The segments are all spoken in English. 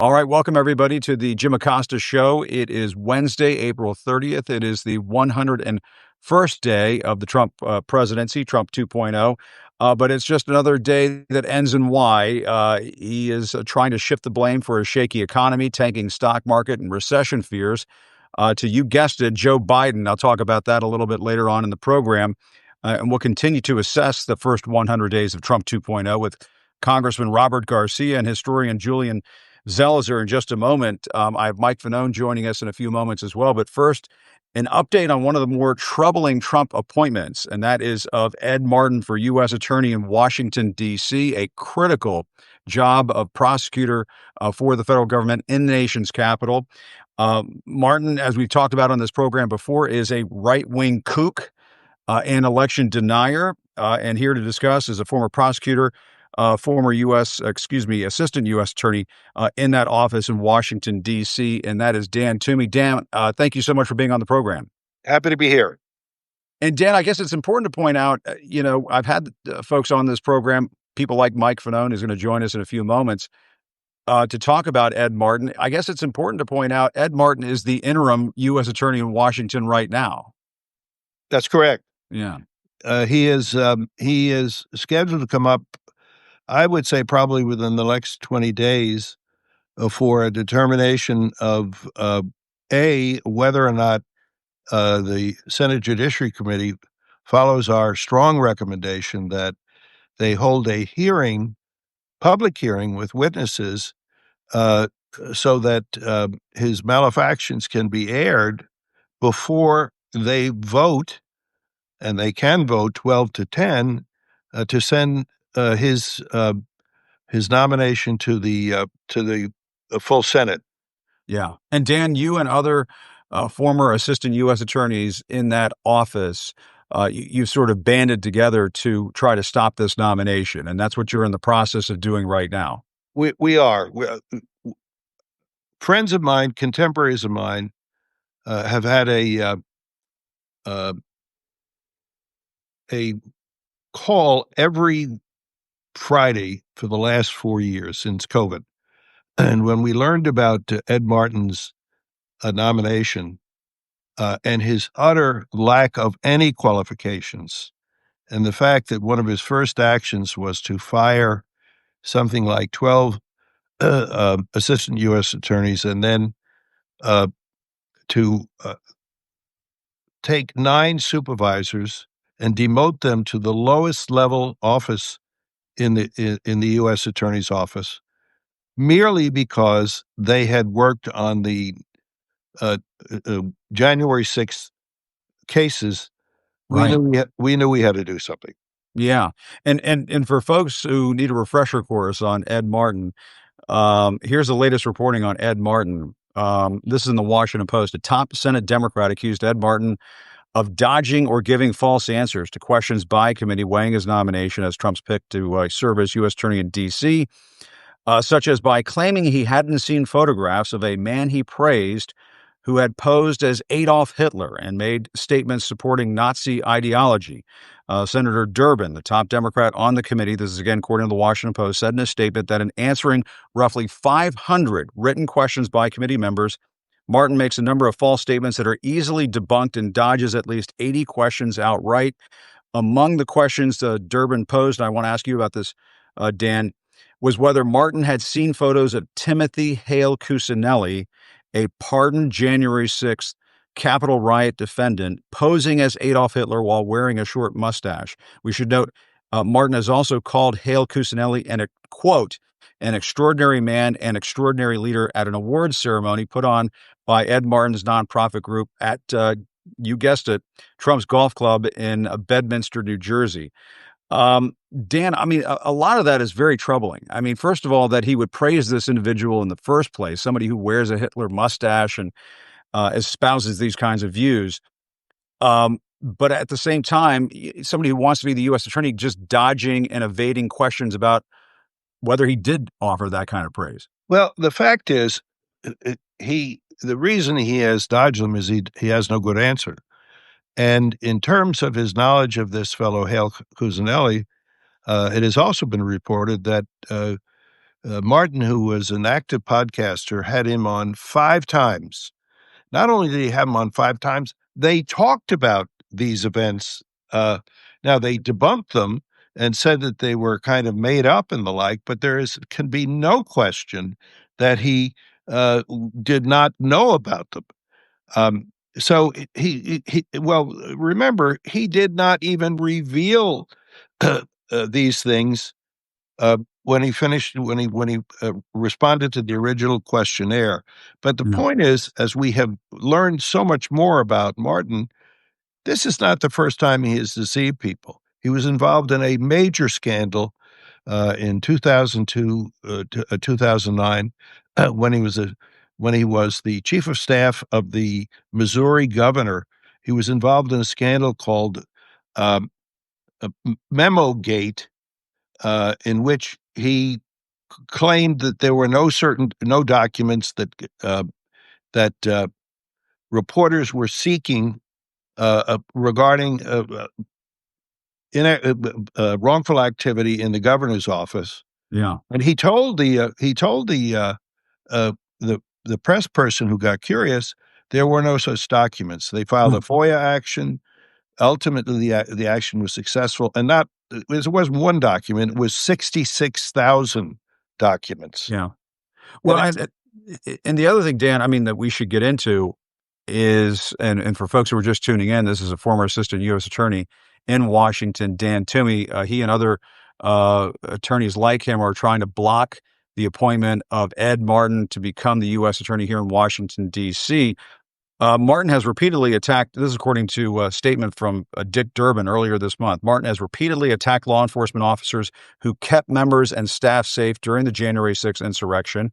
All right, welcome everybody to the Jim Acosta Show. It is Wednesday, April 30th. It is the 101st day of the Trump presidency, Trump 2.0. But it's just another day that ends in Y. He is trying to shift the blame for a shaky economy, tanking stock market, and recession fears to, you guessed it, Joe Biden. I'll talk about that a little bit later on in the program. And we'll continue to assess the first 100 days of Trump 2.0 with Congressman Robert Garcia and historian Julian Zelizer in just a moment. I have Mike Fanone joining us in a few moments as well. But first, an update on one of the more troubling Trump appointments, and that is of Ed Martin for U.S. Attorney in Washington, D.C., a critical job of prosecutor for the federal government in the nation's capital. Martin, as we've talked about on this program before, is a right-wing kook and election denier. And here to discuss is a former prosecutor, former assistant U.S. attorney in that office in Washington, D.C., and that is Dan Toomey. Dan, thank you so much for being on the program. Happy to be here. And Dan, I guess it's important to point out, I've had folks on this program, people like Mike Fanone, who's going to join us in a few moments, to talk about Ed Martin. I guess it's important to point out Ed Martin is the interim U.S. attorney in Washington right now. That's correct. Yeah. He is scheduled to come up, I would say probably within the next 20 days for a determination of, whether or not the Senate Judiciary Committee follows our strong recommendation that they hold a public hearing with witnesses, so that his malefactions can be aired before they vote, and they can vote 12-10 to send his nomination to the full Senate. Yeah. And Dan, you and other former assistant U.S. attorneys in that office, you've sort of banded together to try to stop this nomination. And that's what you're in the process of doing right now. We are. Friends of mine, contemporaries of mine, have had a call every Friday for the last 4 years since COVID. And when we learned about Ed Martin's nomination and his utter lack of any qualifications, and the fact that one of his first actions was to fire something like 12 assistant U.S. attorneys, and then to take 9 supervisors and demote them to the lowest level office in the U.S. Attorney's Office, merely because they had worked on the January 6th cases. Right. We knew we had to do something. Yeah. And for folks who need a refresher course on Ed Martin, here's the latest reporting on Ed Martin. This is in the Washington Post. A top Senate Democrat accused Ed Martin of dodging or giving false answers to questions by a committee weighing his nomination as Trump's pick to serve as U.S. Attorney in D.C., such as by claiming he hadn't seen photographs of a man he praised who had posed as Adolf Hitler and made statements supporting Nazi ideology. Senator Durbin, the top Democrat on the committee, this is again according to the Washington Post, said in a statement that in answering roughly 500 written questions by committee members, Martin makes a number of false statements that are easily debunked and dodges at least 80 questions outright. Among the questions Durbin posed, and I want to ask you about this, Dan, was whether Martin had seen photos of Timothy Hale Cuccinelli, a pardoned January 6th Capitol riot defendant, posing as Adolf Hitler while wearing a short mustache. We should note Martin has also called Hale Cuccinelli an extraordinary man and extraordinary leader at an awards ceremony put on by Ed Martin's nonprofit group at, you guessed it, Trump's golf club in Bedminster, New Jersey. Dan, I mean, a lot of that is very troubling. I mean, first of all, that he would praise this individual in the first place, somebody who wears a Hitler mustache and espouses these kinds of views. But at the same time, somebody who wants to be the U.S. attorney just dodging and evading questions about whether he did offer that kind of praise. Well, the fact is, the reason he has dodged them is he has no good answer. And in terms of his knowledge of this fellow Hale Cuccinelli, it has also been reported that Martin, who was an active podcaster, had him on 5 times. Not only did he have him on 5 times, they talked about these events. Now, they debunked them and said that they were kind of made up and the like, but can be no question that he uh, did not know about them. So well, remember, he did not even reveal these things when he finished, when he responded to the original questionnaire. But the Yeah. point is, as we have learned so much more about Martin, this is not the first time he has deceived people. He was involved in a major scandal in 2002, 2009, when he was the chief of staff of the Missouri governor. He was involved in a scandal called um, Memo Gate, in which he claimed that there were no documents that reporters were seeking regarding wrongful activity in the governor's office. Yeah. And he told uh, the press person who got curious there were no such documents. They filed a Hmm. FOIA action. Ultimately, the action was successful, and not it wasn't one document; it was 66,000 documents. Yeah. Well, And it's and the other thing, Dan, I mean, that we should get into is, and for folks who are just tuning in, this is a former assistant U.S. attorney in Washington, Dan Toomey. He and other attorneys like him are trying to block the appointment of Ed Martin to become the U.S. attorney here in Washington, D.C. Martin has repeatedly attacked, this is according to a statement from Dick Durbin earlier this month. Martin has repeatedly attacked law enforcement officers who kept members and staff safe during the January 6th insurrection,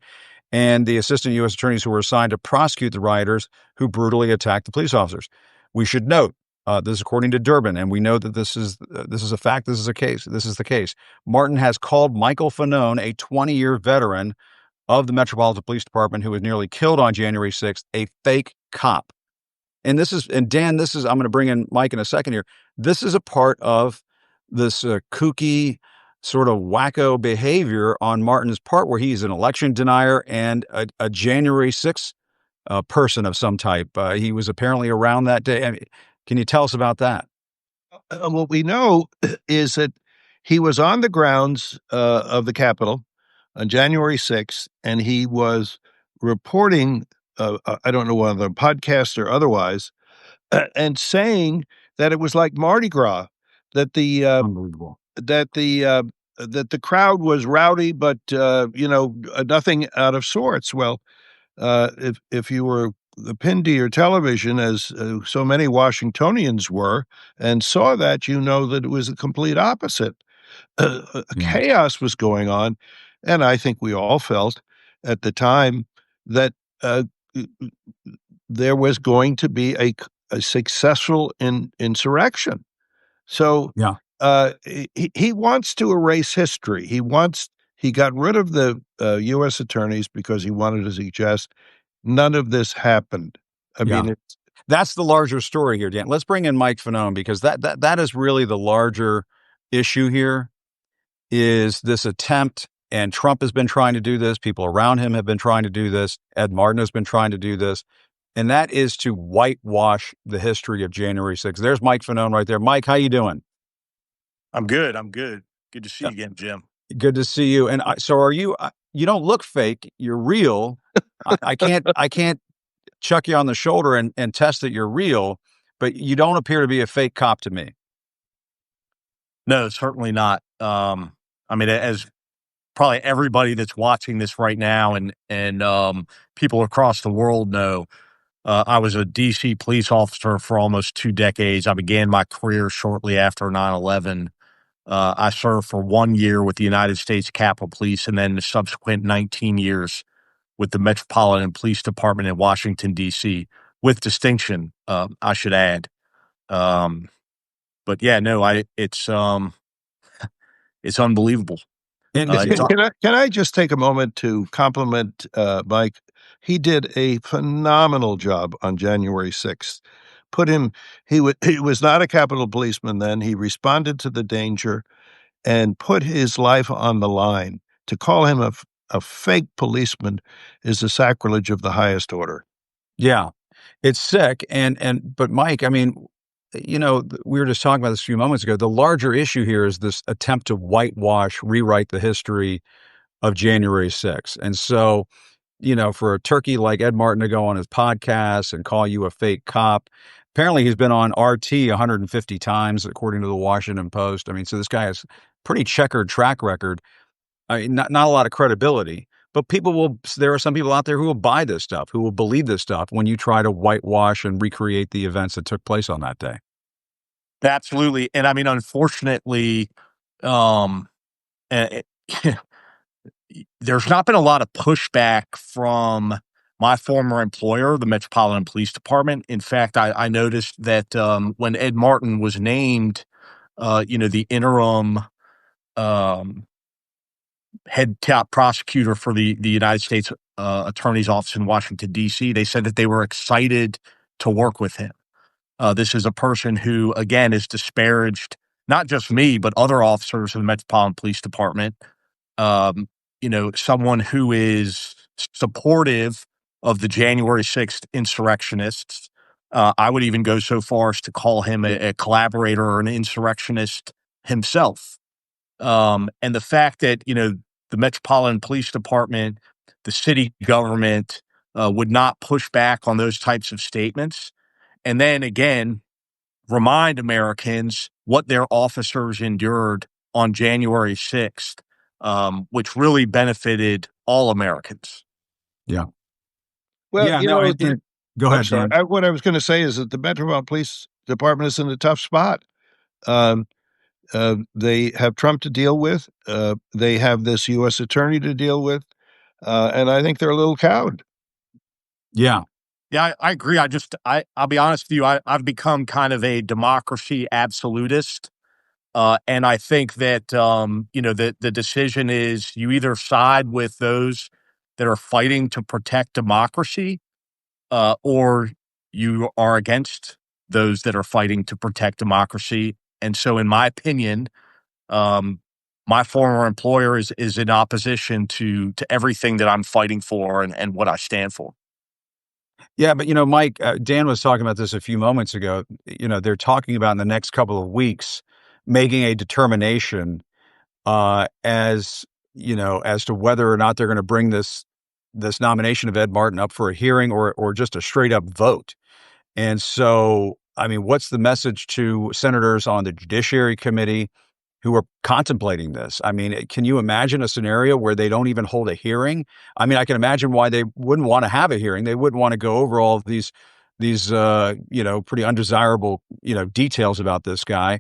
and the assistant U.S. attorneys who were assigned to prosecute the rioters who brutally attacked the police officers. We should note, this is according to Durbin, and we know that this is a fact, this is a case, this is the case. Martin has called Michael Fanone, a 20-year veteran of the Metropolitan Police Department who was nearly killed on January 6th, a fake cop. And Dan, I'm going to bring in Mike in a second here. This is a part of this kooky sort of wacko behavior on Martin's part, where he's an election denier and a January 6th person of some type. He was apparently around that day. I mean, can you tell us about that? what we know is that he was on the grounds of the Capitol on January 6th, and he was reporting. I don't know whether a podcast or otherwise, and saying that it was like Mardi Gras, that the Unbelievable. that the uh, that the crowd was rowdy, but nothing out of sorts. Well, if you were pinned to your television, as so many Washingtonians were, and saw that, you know that it was the complete opposite. Yeah. Chaos was going on, and I think we all felt at the time that uh, there was going to be a successful insurrection. So Yeah. he wants to erase history. He got rid of the U.S. attorneys because he wanted to suggest none of this happened. I Yeah. mean, it's That's the larger story here, Dan. Let's bring in Mike Fanone, because that is really the larger issue here, is this attempt, and Trump has been trying to do this, people around him have been trying to do this, Ed Martin has been trying to do this, and that is to whitewash the history of January 6th. There's Mike Fanone right there. Mike, how you doing? I'm good. I'm good. Good to see Uh, you again, Jim. Good to see you. And so are you? You don't look fake. You're real. I can't chuck you on the shoulder and test that you're real, but you don't appear to be a fake cop to me. No, certainly not. I mean, as probably everybody that's watching this right now and people across the world know, I was a DC police officer for almost 2 decades. I began my career shortly after 9/11. I served for 1 year with the United States Capitol Police, and then the subsequent 19 years with the Metropolitan Police Department in Washington, D.C., with distinction, I should add. Um, but yeah, no, it's unbelievable. And It's can I just take a moment to compliment Mike? He did a phenomenal job on January 6th. Put him he was not a Capitol policeman then. He responded to the danger and put his life on the line. To call him a fake policeman is a sacrilege of the highest order. Yeah, it's sick. But Mike, I mean, we were just talking about this a few moments ago. The larger issue here is this attempt to whitewash, rewrite the history of January 6th. And so, for a turkey like Ed Martin to go on his podcast and call you a fake cop, apparently he's been on RT 150 times, according to the Washington Post. I mean, so this guy has pretty checkered track record. I mean, not a lot of credibility, but there are some people out there who will buy this stuff, who will believe this stuff when you try to whitewash and recreate the events that took place on that day. Absolutely. And I mean, unfortunately, um, eh, there's not been a lot of pushback from my former employer, the Metropolitan Police Department. In fact, I noticed that when Ed Martin was named, the interim um, head top prosecutor for the United States Attorney's Office in Washington, D.C., they said that they were excited to work with him. This is a person who, again, is disparaged, not just me, but other officers of the Metropolitan Police Department. Someone who is supportive of the January 6th insurrectionists. I would even go so far as to call him a collaborator or an insurrectionist himself. And the fact that, the Metropolitan Police Department, the city government would not push back on those types of statements. And then again, remind Americans what their officers endured on January 6th, which really benefited all Americans. Yeah. Well, Yeah. No, go I'm ahead, sorry. Dan. What I was going to say is that the Metropolitan Police Department is in a tough spot. Um, they have Trump to deal with. They have this U.S. attorney to deal with. And I think they're a little cowed. Yeah. Yeah, I agree. I'll be honest with you. I've become kind of a democracy absolutist. And I think that, the decision is you either side with those that are fighting to protect democracy, or you are against those that are fighting to protect democracy. And so, in my opinion, um, my former employer is in opposition to everything that I'm fighting for and what I stand for. Yeah, but Mike, Dan was talking about this a few moments ago. They're talking about in the next couple of weeks making a determination as to whether or not they're going to bring this nomination of Ed Martin up for a hearing or just a straight up vote. And so, I mean, what's the message to senators on the Judiciary Committee who are contemplating this? I mean, can you imagine a scenario where they don't even hold a hearing? I mean, I can imagine why they wouldn't want to have a hearing. They wouldn't want to go over all of these pretty undesirable, details about this guy.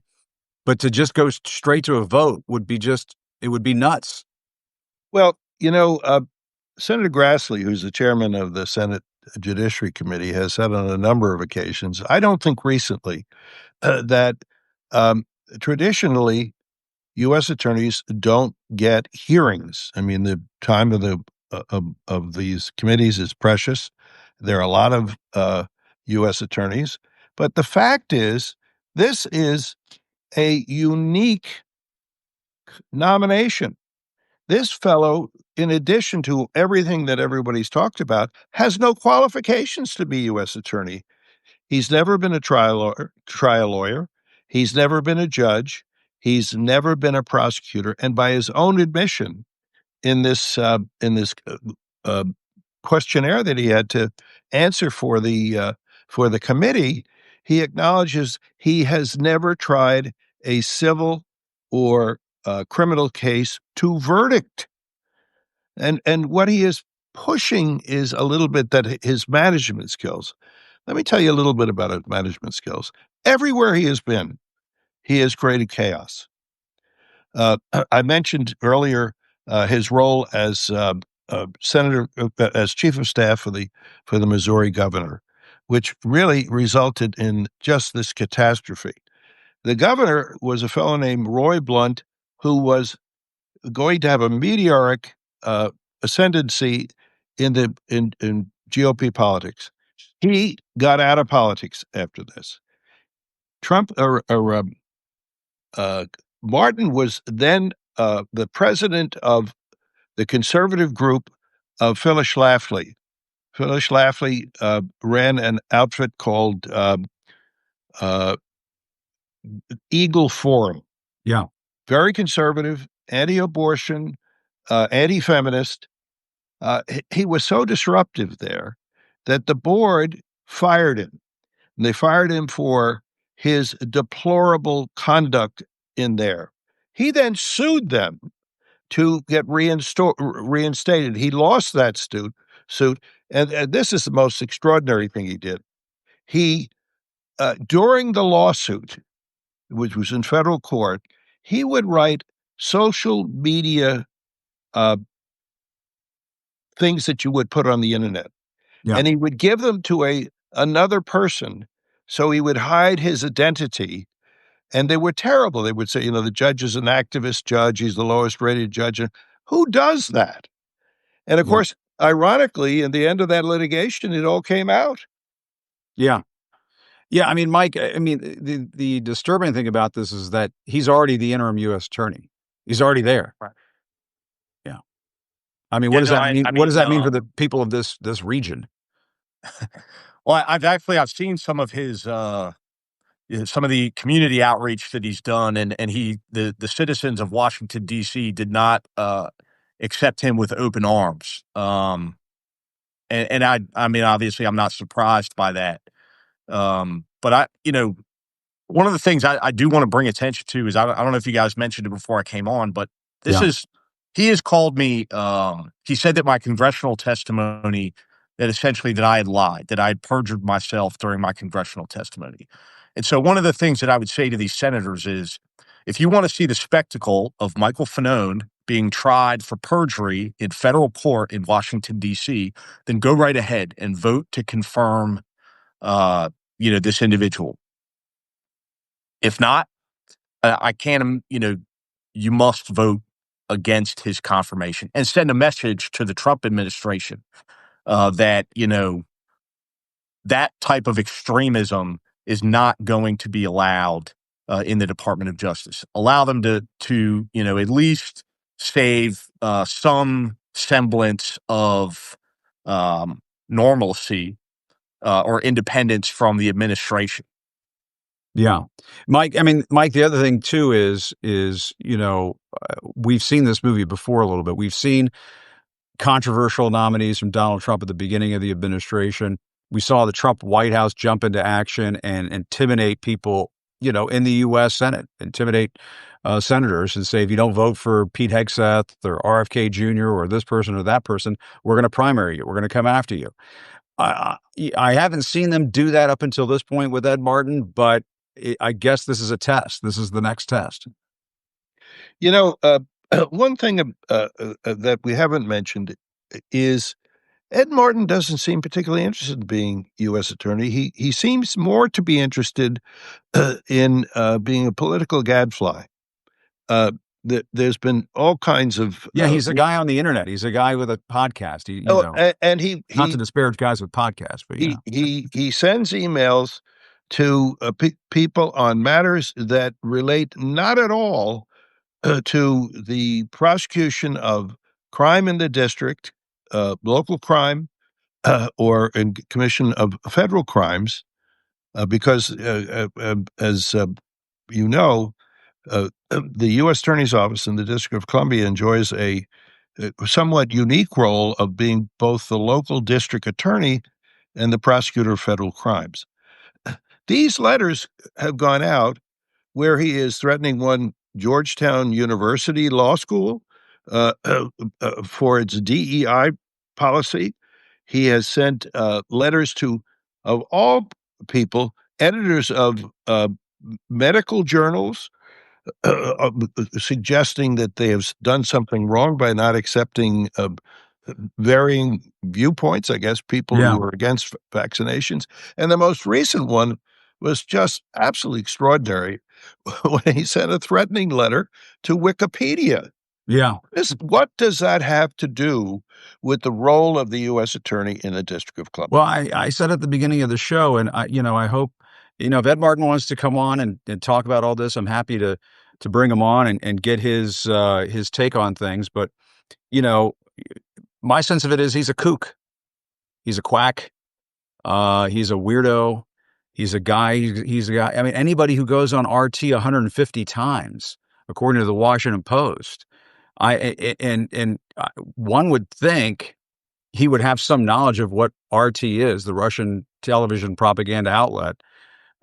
But to just go straight to a vote it would be nuts. Well, Senator Grassley, who's the chairman of the Senate Judiciary Committee, has said on a number of occasions, I don't think recently, that um, traditionally U.S. attorneys don't get hearings. I mean, the time of these committees is precious. There are a lot of U.S. attorneys, but the fact is, this is a unique nomination. This fellow, in addition to everything that everybody's talked about, has no qualifications to be U.S. attorney. He's never been a trial lawyer. He's never been a judge. He's never been a prosecutor. And by his own admission, in this questionnaire that he had to answer for the committee, he acknowledges he has never tried a civil or criminal case to verdict. And what he is pushing is a little bit that his management skills. Let me tell you a little bit about his management skills. Everywhere he has been, he has created chaos. I mentioned earlier his role as as chief of staff for the Missouri governor, which really resulted in just this catastrophe. The governor was a fellow named Roy Blunt, who was going to have a meteoric ascendancy in GOP politics. He got out of politics after this. Trump Martin was then the president of the conservative group of Phyllis Schlafly. Phyllis Schlafly ran an outfit called Eagle Forum. Yeah. Very conservative, anti-abortion, anti-feminist. He was so disruptive there that the board fired him. And they fired him for his deplorable conduct in there. He then sued them to get reinstated. He lost that suit. And this is the most extraordinary thing he did. He, during the lawsuit, which was in federal court, he would write social media things that you would put on the internet. Yeah. And he would give them to another person. So he would hide his identity. And they were terrible. They would say, the judge is an activist judge. He's the lowest rated judge. And who does that? And of Yeah. course, ironically, in the end of that litigation, it all came out. Yeah. Yeah. I mean, Mike, the disturbing thing about this is that he's already the interim U.S. attorney. He's already there. Right. Yeah. I mean, Yeah, what does no, that mean? I What does that mean, mean for the people of this region? Well, I've seen some of his some of the community outreach that he's done, and the citizens of Washington D.C. did not accept him with open arms. And I mean, obviously, I'm not surprised by that. But one of the things I do want to bring attention to is I don't know if you guys mentioned it before I came on, but Yeah. he has called me. He said that my congressional testimony, that essentially that I had lied, that I had perjured myself during my congressional testimony. And so one of the things that I would say to these senators is, if you want to see the spectacle of Michael Fanone being tried for perjury in federal court in Washington, D.C., then go right ahead and vote to confirm, this individual. If not, I can't, you must vote against his confirmation and send a message to the Trump administration that, that type of extremism is not going to be allowed in the Department of Justice. Allow them to at least save some semblance of normalcy or independence from the administration. Yeah. Mike, the other thing too is, we've seen this movie before a little bit. We've seen controversial nominees from Donald Trump at the beginning of the administration. We saw the Trump White House jump into action and intimidate people, in the U.S. Senate, intimidate senators and say, if you don't vote for Pete Hegseth or RFK Jr. or this person or that person, we're going to primary you. We're going to come after you. I haven't seen them do that up until this point with Ed Martin, but I guess this is a test. This is the next test. One thing that we haven't mentioned is Ed Martin doesn't seem particularly interested in being U.S. attorney. He seems more to be interested in being a political gadfly. There's been all kinds of he's a guy on the internet. He's a guy with a podcast. And he not to disparage guys with podcasts, but he sends emails to people on matters that relate not at all to the prosecution of crime in the district, local crime, or in commission of federal crimes, because as you know, the U.S. Attorney's Office in the District of Columbia enjoys a somewhat unique role of being both the local district attorney and the prosecutor of federal crimes. These letters have gone out where he is threatening one Georgetown University Law School for its DEI policy. He has sent letters to, of all people, editors of medical journals, suggesting that they have done something wrong by not accepting varying viewpoints, I guess, people who are against vaccinations. And the most recent one was just absolutely extraordinary when he sent a threatening letter to Wikipedia. Yeah. What does that have to do with the role of the U.S. attorney in the District of Columbia? Well, I said at the beginning of the show, and I hope, if Ed Martin wants to come on and talk about all this, I'm happy to bring him on and get his take on things. But you know, my sense of it is he's a kook. He's a quack. He's a weirdo. He's a guy. He's a guy. I mean, anybody who goes on RT 150 times, according to the Washington Post, one would think he would have some knowledge of what RT is, the Russian television propaganda outlet.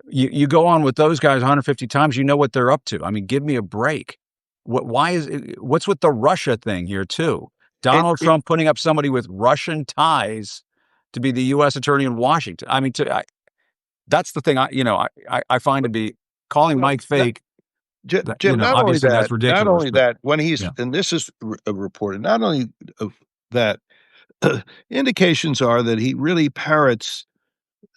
You go on with those guys 150 times, you know what they're up to. I mean, give me a break. What's with the Russia thing here too? It, Donald it, Trump putting up somebody with Russian ties to be the U.S. attorney in Washington. I mean, that's the thing I find to be calling well, Mike fake. Jim, Obviously that's not ridiculous, only but that, when he's, yeah, and this is reported, not only of that, indications are that he really parrots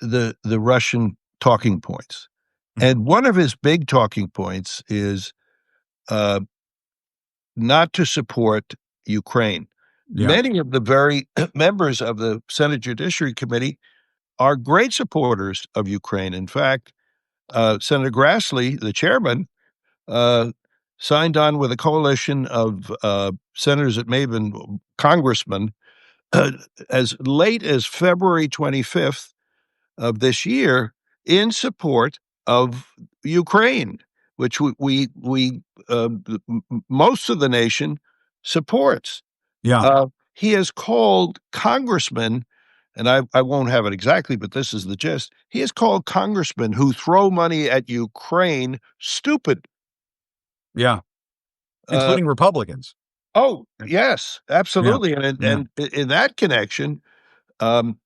the Russian talking points. Mhm. And one of his big talking points is uh, not to support Ukraine. yeah, Many of the very members of the Senate Judiciary Committee are great supporters of Ukraine. In fact, Senator Grassley, the chairman, uh, signed on with a coalition of senators that may have been congressmen uh, as late as February 25th of this year in support of Ukraine, which most of the nation supports. yeah, He has called congressmen, and I won't have it exactly, but this is the gist. He has called congressmen who throw money at Ukraine stupid. yeah, Uh, including Republicans. oh yes, Yeah, absolutely, yeah, and in that connection, um,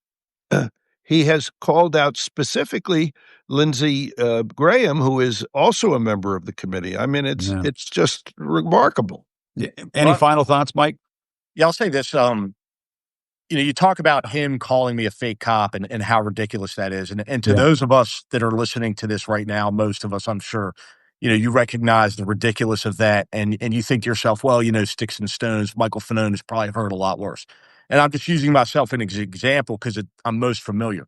he has called out specifically Lindsey Graham, who is also a member of the committee. I mean, yeah. it's just remarkable. Yeah. Any Well, final thoughts, Mike? yeah, I'll say this. You talk about him calling me a fake cop and how ridiculous that is. And to Yeah, those of us that are listening to this right now, most of us, I'm sure, you recognize the ridiculous of that. And you think to yourself, well, sticks and stones, Michael Fanone has probably heard a lot worse. And I'm just using myself as an example because I'm most familiar.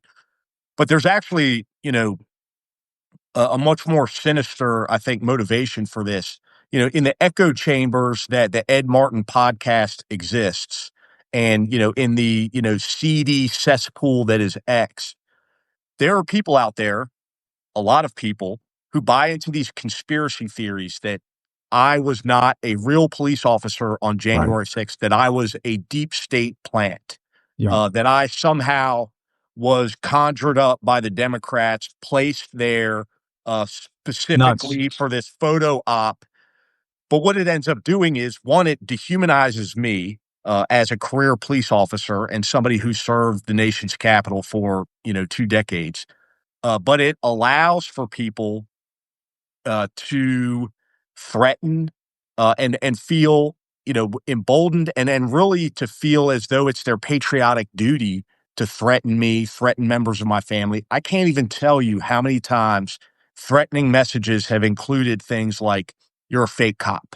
But there's actually, a much more sinister, I think, motivation for this. In the echo chambers that the Ed Martin podcast exists, and in the seedy cesspool that is X, there are people out there, a lot of people, who buy into these conspiracy theories that I was not a real police officer on right. January 6th, that I was a deep state plant, Yeah, that I somehow was conjured up by the Democrats, placed there nuts. specifically for this photo op. But what it ends up doing is, one, it dehumanizes me as a career police officer and somebody who served the nation's capital for 2 decades. But it allows for people to threaten and feel emboldened, and really to feel as though it's their patriotic duty to threaten me, threaten members of my family. I can't even tell you how many times threatening messages have included things like, you're a fake cop,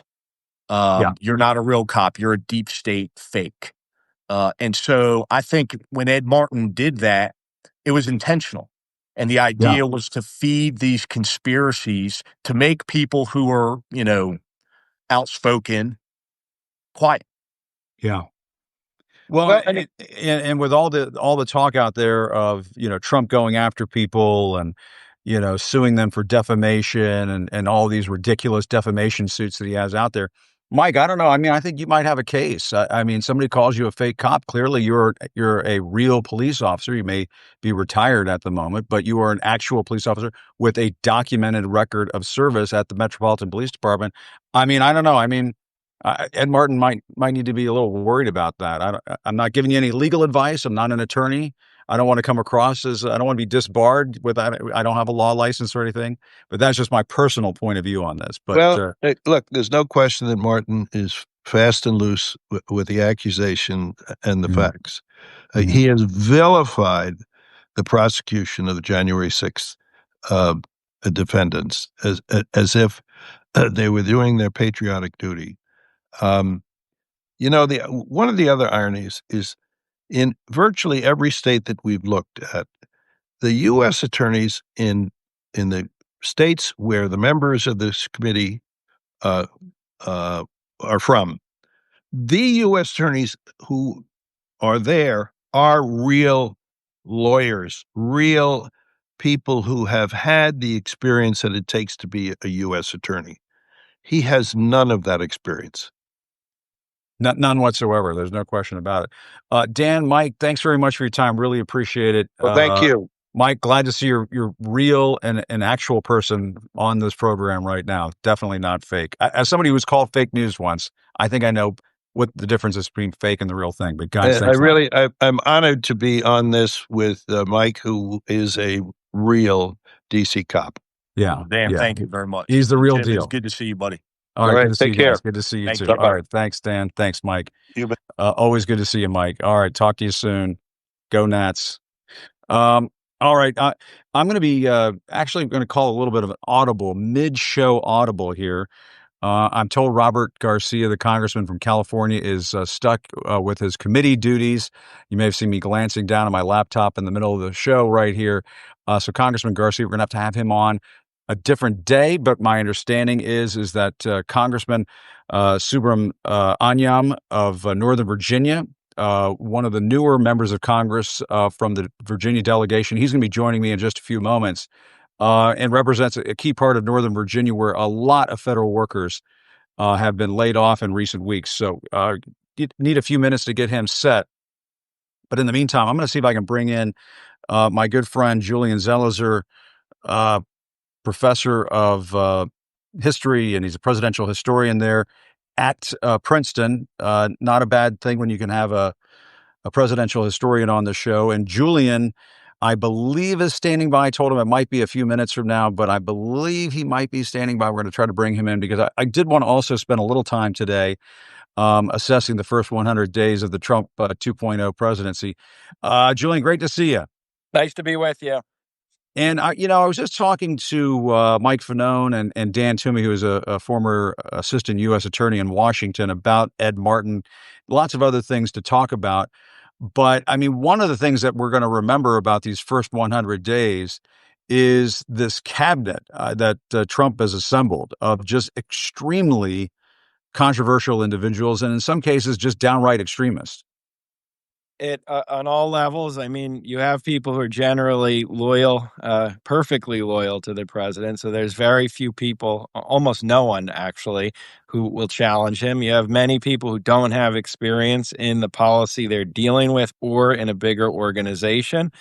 Yeah, you're not a real cop, you're a deep state fake. And so I think when Ed Martin did that, it was intentional. And the yeah, idea was to feed these conspiracies to make people who are, outspoken quiet. yeah. Well, Well, and with all the talk out there of Trump going after people and suing them for defamation and all these ridiculous defamation suits that he has out there, Mike, I don't know. I mean, I think you might have a case. I mean, somebody calls you a fake cop. Clearly, you're a real police officer. You may be retired at the moment, but you are an actual police officer with a documented record of service at the Metropolitan Police Department. I mean, I don't know. I mean, Ed Martin might need to be a little worried about that. I'm not giving you any legal advice. I'm not an attorney. I don't want to come across as I don't want to be disbarred with I don't have a law license or anything. But that's just my personal point of view on this. But well, look, there's no question that Martin is fast and loose with the accusation and the mhm, facts. mhm. He has vilified the prosecution of the January 6th uh, defendants as if they were doing their patriotic duty. Um, the one of the other ironies is in virtually every state that we've looked at, the U.S. attorneys in the states where the members of this committee uh, are from The U.S. attorneys who are there are real lawyers, real people who have had the experience that it takes to be a U.S. attorney. He has none of that experience. None whatsoever. There's no question about it. Dan, Mike, thanks very much for your time. Really appreciate it. Well, thank you. Mike, glad to see you're real and an actual person on this program right now. Definitely not fake. As somebody who was called fake news once, I think I know what the difference is between fake and the real thing. But guys, thanks a lot. I'm honored to be on this with Mike, who is a real DC cop. Yeah. Dan, Yeah. thank you very much. He's the real Jim, deal. It's good to see you, buddy. All right. Good to see take you guys. care. Good to see you Thank too. you. All right. Thanks, Dan. Thanks, Mike. You bet. Always good to see you, Mike. All right. Talk to you soon. Go Nats. All right. I'm going to be actually going to call a little bit of an audible, mid-show audible here. I'm told Robert Garcia, the congressman from California, is stuck with his committee duties. You may have seen me glancing down at my laptop in the middle of the show right here. So Congressman Garcia, we're going to have him on a different day, but my understanding is that Congressman Subramanyam of Northern Virginia, one of the newer members of Congress from the Virginia delegation, he's going to be joining me in just a few moments. And represents a key part of Northern Virginia where a lot of federal workers have been laid off in recent weeks. So you need a few minutes to get him set. But in the meantime, I'm going to see if I can bring in my good friend Julian Zelizer, professor of history, and he's a presidential historian there at Princeton. Not a bad thing when you can have a presidential historian on the show. And Julian, I believe, is standing by. I told him it might be a few minutes from now, but I believe he might be standing by. We're going to try to bring him in because I did want to also spend a little time today assessing the first 100 days of the Trump 2.0 presidency. Julian, great to see you. Nice to be with you. And I was just talking to Mike Fanone and Dan Toomey, who is a former assistant U.S. attorney in Washington, about Ed Martin, lots of other things to talk about. But I mean, one of the things that we're going to remember about these first 100 days is this cabinet that Trump has assembled of just extremely controversial individuals, and in some cases, just downright extremists. It on all levels. I mean, you have people who are generally loyal, perfectly loyal to the president. So there's very few people, almost no one actually, who will challenge him. You have many people who don't have experience in the policy they're dealing with or in a bigger organization.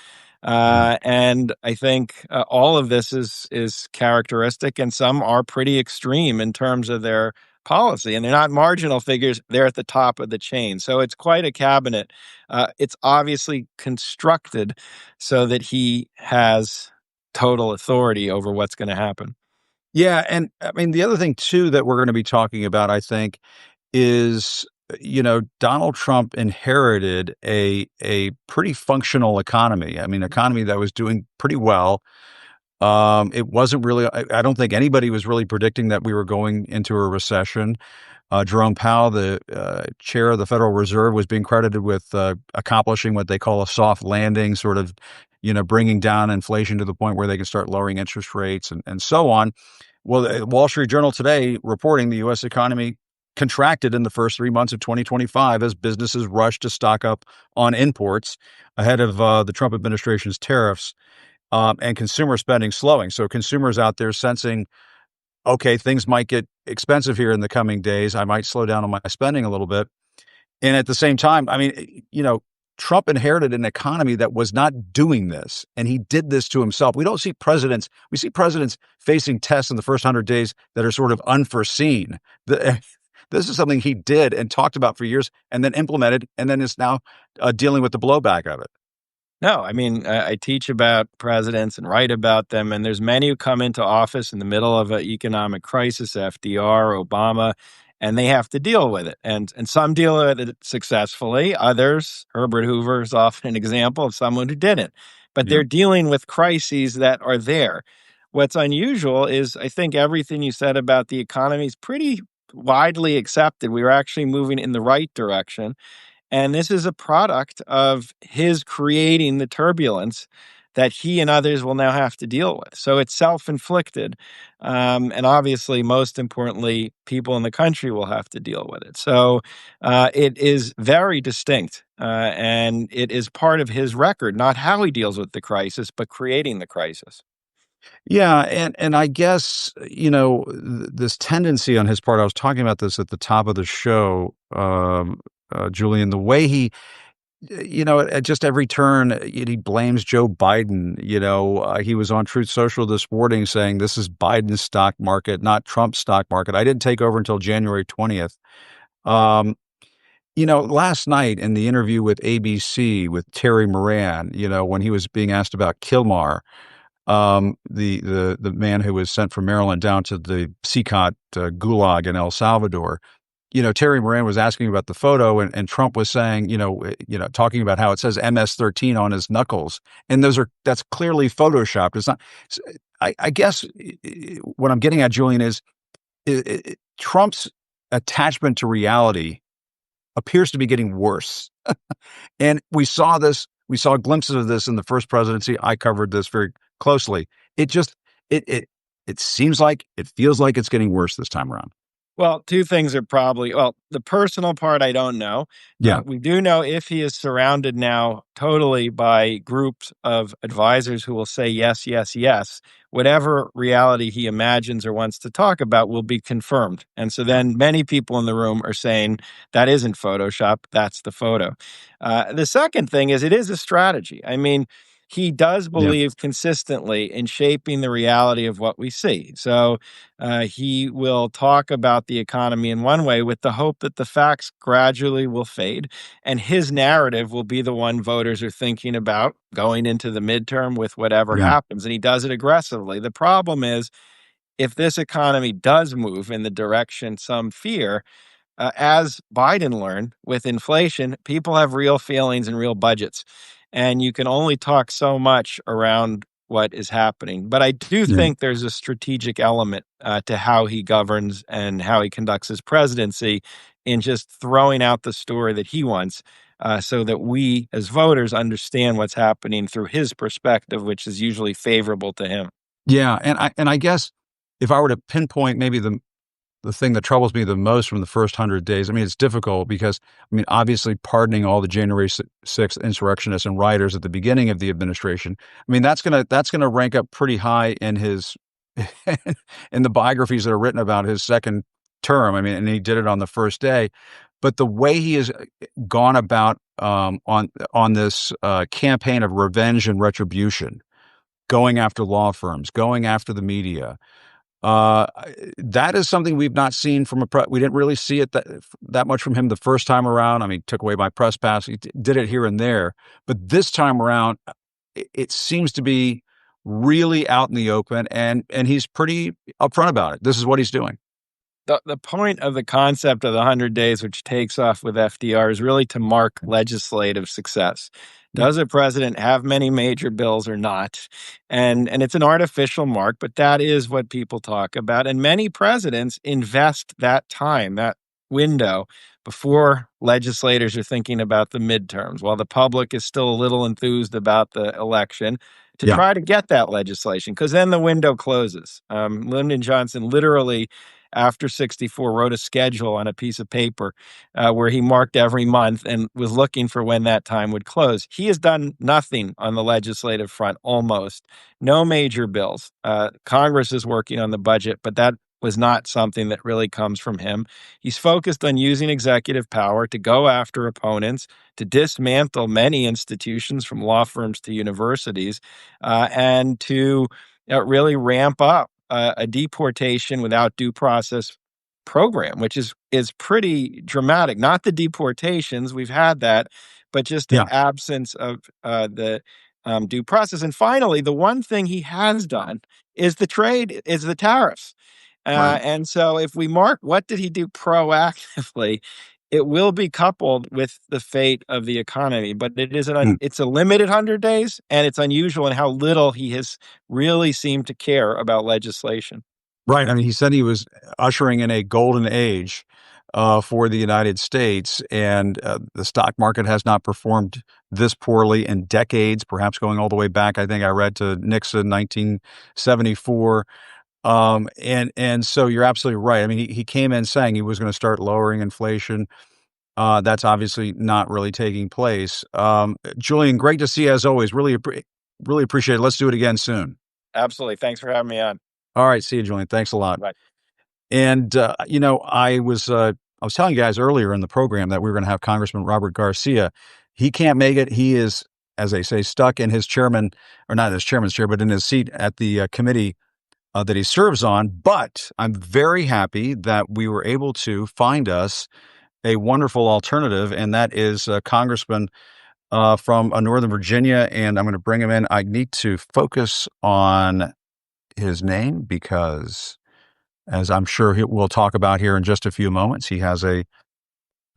And I think all of this is characteristic, and some are pretty extreme in terms of their policy, and they're not marginal figures. They're at the top of the chain. So it's quite a cabinet. It's obviously constructed so that he has total authority over what's going to happen. Yeah, and I mean, the other thing too that we're going to be talking about, I think, is Donald Trump inherited a pretty functional economy. I mean, economy that was doing pretty well. It wasn't really. I don't think anybody was really predicting that we were going into a recession. Jerome Powell, the chair of the Federal Reserve, was being credited with accomplishing what they call a soft landing, sort of, bringing down inflation to the point where they can start lowering interest rates and so on. Well, the Wall Street Journal today reporting the U.S. economy contracted in the first 3 months of 2025 as businesses rushed to stock up on imports ahead of the Trump administration's tariffs and consumer spending slowing. So consumers out there sensing, okay, things might get expensive here in the coming days. I might slow down on my spending a little bit. And at the same time, I mean, Trump inherited an economy that was not doing this, and he did this to himself. We don't see presidents. We see presidents facing tests in the first 100 days that are sort of unforeseen. This is something he did and talked about for years and then implemented, and then is now dealing with the blowback of it. No, I mean, I teach about presidents and write about them, and there's many who come into office in the middle of an economic crisis, FDR, Obama, and they have to deal with it. And some deal with it successfully. Others, Herbert Hoover is often an example of someone who didn't. But they're dealing with crises that are there. What's unusual is, I think everything you said about the economy is pretty widely accepted. We were actually moving in the right direction. And this is a product of his creating the turbulence that he and others will now have to deal with. So it's self-inflicted. And obviously, most importantly, people in the country will have to deal with it. So it is very distinct. And it is part of his record, not how he deals with the crisis, but creating the crisis. Yeah, and I guess, this tendency on his part, I was talking about this at the top of the show, Julian, the way he, at just every turn, he blames Joe Biden. He was on Truth Social this morning saying this is Biden's stock market, not Trump's stock market. I didn't take over until January 20th. Last night in the interview with ABC with Terry Moran, when he was being asked about Kilmar, the man who was sent from Maryland down to the CCOT gulag in El Salvador. Terry Moran was asking about the photo, and Trump was saying, talking about how it says MS-13 on his knuckles, and that's clearly photoshopped. It's not. I guess what I'm getting at, Julian, is Trump's attachment to reality appears to be getting worse. And we saw glimpses of this in the first presidency. I covered this very closely. It seems like, it feels like it's getting worse this time around. Well, two things are probably, the personal part, I don't know. Yeah. We do know if he is surrounded now totally by groups of advisors who will say yes, yes, yes, whatever reality he imagines or wants to talk about will be confirmed. And so then many people in the room are saying that isn't Photoshop, that's the photo. The second thing is it is a strategy. I mean, he does believe consistently in shaping the reality of what we see. So he will talk about the economy in one way with the hope that the facts gradually will fade, and his narrative will be the one voters are thinking about going into the midterm with whatever happens. And he does it aggressively. The problem is, if this economy does move in the direction some fear, as Biden learned with inflation, people have real feelings and real budgets. And you can only talk so much around what is happening. But I do think there's a strategic element to how he governs and how he conducts his presidency in just throwing out the story that he wants so that we as voters understand what's happening through his perspective, which is usually favorable to him. Yeah. And I guess if I were to pinpoint maybe the thing that troubles me the most from the first 100 days, I mean, it's difficult because, obviously pardoning all the January 6th insurrectionists and rioters at the beginning of the administration, that's gonna rank up pretty high in his in the biographies that are written about his second term. And he did it on the first day. But the way he has gone about on this campaign of revenge and retribution, going after law firms, going after the media, that is something we've not seen from we didn't really see it that much from him the first time around. He took away my press pass. He did it here and there, but this time around, it seems to be really out in the open, and he's pretty upfront about it. This is what he's doing. The point of the concept of the 100 days, which takes off with FDR, is really to mark legislative success. Does a president have many major bills or not? And it's an artificial mark, but that is what people talk about. And many presidents invest that time, that window, before legislators are thinking about the midterms, while the public is still a little enthused about the election, to try to get that legislation, because then the window closes. Lyndon Johnson literally, after 64, wrote a schedule on a piece of paper where he marked every month and was looking for when that time would close. He has done nothing on the legislative front, almost. No major bills. Congress is working on the budget, but that was not something that really comes from him. He's focused on using executive power to go after opponents, to dismantle many institutions from law firms to universities, and to really ramp up a deportation without due process program, which is pretty dramatic. Not the deportations, we've had that, but just the absence of the due process. And finally, the one thing he has done is the tariffs. And so if we mark what did he do proactively, it will be coupled with the fate of the economy. But it's a limited 100 days, and it's unusual in how little he has really seemed to care about legislation. Right. He said he was ushering in a golden age. for the United States. And the stock market has not performed this poorly in decades, perhaps going all the way back. I think I read to Nixon, 1974. And so you're absolutely right. I mean, he came in saying he was going to start lowering inflation. That's obviously not really taking place. Julian, great to see you as always. Really appreciate it. Let's do it again soon. Absolutely. Thanks for having me on. All right. See you, Julian. Thanks a lot. Bye. And, I was telling you guys earlier in the program that we were going to have Congressman Robert Garcia. He can't make it. He is, as they say, stuck in his chairman, or not his chairman's chair, but in his seat at the committee that he serves on. But I'm very happy that we were able to find us a wonderful alternative, and that is Congressman from Northern Virginia. And I'm going to bring him in. I need to focus on his name because, as I'm sure we'll talk about here in just a few moments, he has a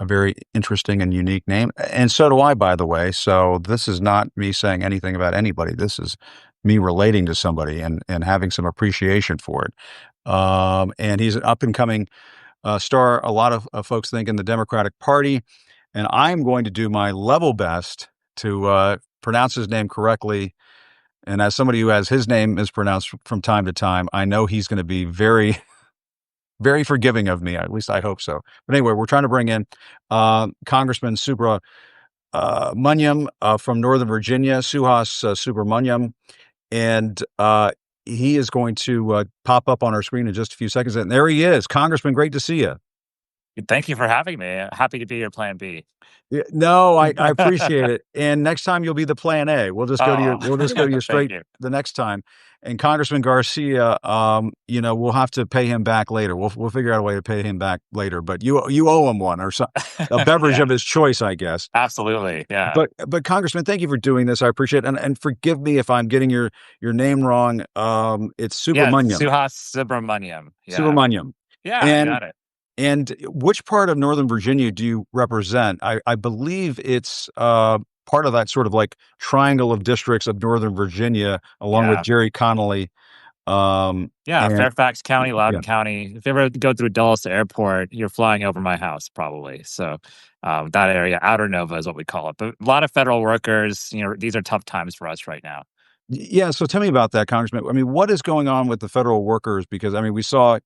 very interesting and unique name. And so do I, by the way. So this is not me saying anything about anybody. This is me relating to somebody and having some appreciation for it. And he's an up-and-coming star, a lot of folks think, in the Democratic Party. And I'm going to do my level best to pronounce his name correctly. And as somebody who has his name mispronounced from time to time, I know he's going to be very, very forgiving of me. At least I hope so. But anyway, we're trying to bring in Congressman Subramanyam from Northern Virginia, Subramanyam. And he is going to pop up on our screen in just a few seconds. And there he is. Congressman, great to see you. Thank you for having me. Happy to be your plan B. Yeah, no, I appreciate it. And next time you'll be the plan A. We'll just go to you straight the next time. And Congressman Garcia, we'll have to pay him back later. We'll figure out a way to pay him back later. But you owe him one, or a beverage of his choice, I guess. Absolutely, yeah. But Congressman, thank you for doing this. I appreciate it. And forgive me if I'm getting your name wrong. It's Subramanyam. Subramanyam. Yeah. Subramanyam. Yeah, and, got it. And which part of Northern Virginia do you represent? I believe it's part of that sort of like triangle of districts of Northern Virginia, along with Jerry Connolly. Fairfax County, Loudoun County. If you ever go through Dulles Airport, you're flying over my house probably. So that area, Outer Nova is what we call it. But a lot of federal workers, these are tough times for us right now. Yeah. So tell me about that, Congressman. I mean, what is going on with the federal workers? Because, I mean, we saw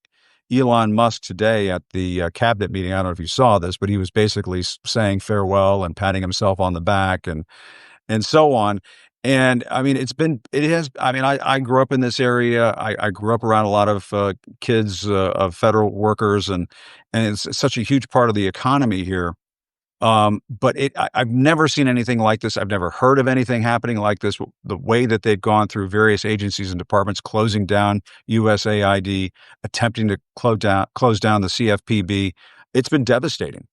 Elon Musk today at the cabinet meeting. I don't know if you saw this, but he was basically saying farewell and patting himself on the back and so on. And I mean, I grew up in this area. I grew up around a lot of kids of federal workers, and it's such a huge part of the economy here. But I've never seen anything like this. I've never heard of anything happening like this. The way that they've gone through various agencies and departments, closing down USAID, attempting to close down the CFPB, it's been devastating.